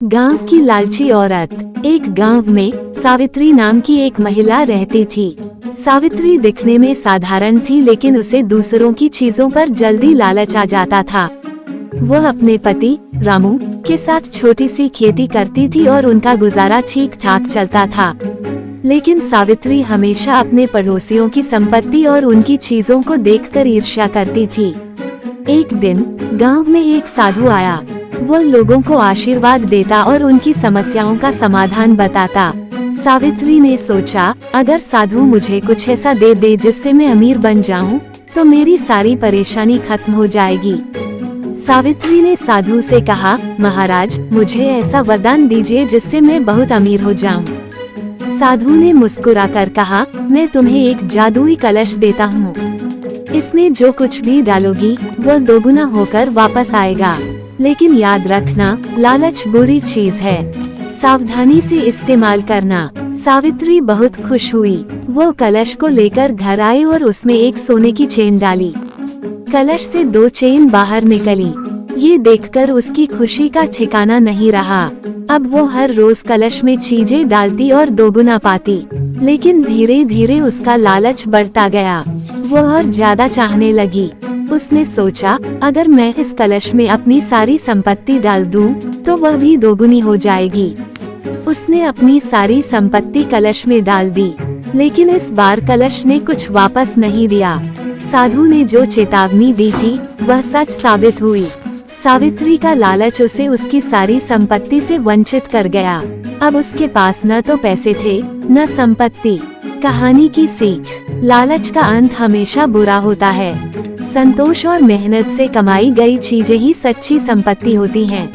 गांव की लालची औरत। एक गांव में सावित्री नाम की एक महिला रहती थी। सावित्री दिखने में साधारण थी, लेकिन उसे दूसरों की चीजों पर जल्दी लालच आ जाता था। वह अपने पति रामू के साथ छोटी सी खेती करती थी और उनका गुजारा ठीक ठाक चलता था। लेकिन सावित्री हमेशा अपने पड़ोसियों की संपत्ति और उनकी चीजों को देखकर ईर्ष्या करती थी। एक दिन गांव में एक साधु आया। वह लोगों को आशीर्वाद देता और उनकी समस्याओं का समाधान बताता। सावित्री ने सोचा, अगर साधु मुझे कुछ ऐसा दे दे जिससे मैं अमीर बन जाऊं, तो मेरी सारी परेशानी खत्म हो जाएगी। सावित्री ने साधु से कहा, महाराज, मुझे ऐसा वरदान दीजिए जिससे मैं बहुत अमीर हो जाऊं। साधु ने मुस्कुराकर कहा, मैं तुम्हें एक जादुई कलश देता हूँ। इसमें जो कुछ भी डालोगी वह दोगुना होकर वापस आएगा। लेकिन याद रखना, लालच बुरी चीज है, सावधानी से इस्तेमाल करना। सावित्री बहुत खुश हुई। वो कलश को लेकर घर आई और उसमें एक सोने की चेन डाली। कलश से 2 चेन बाहर निकली। ये देखकर उसकी खुशी का ठिकाना नहीं रहा। अब वो हर रोज कलश में चीजें डालती और दोगुना पाती। लेकिन धीरे धीरे उसका लालच बढ़ता गया। वो और ज्यादा चाहने लगी। उसने सोचा, अगर मैं इस कलश में अपनी सारी संपत्ति डाल दूं, तो वह भी दोगुनी हो जाएगी। उसने अपनी सारी संपत्ति कलश में डाल दी, लेकिन इस बार कलश ने कुछ वापस नहीं दिया। साधु ने जो चेतावनी दी थी वह सच साबित हुई। सावित्री का लालच उसे उसकी सारी संपत्ति से वंचित कर गया। अब उसके पास न तो पैसे थे न संपत्ति। कहानी की सीख, लालच का अंत हमेशा बुरा होता है। संतोष और मेहनत से कमाई गई चीजें ही सच्ची संपत्ति होती हैं।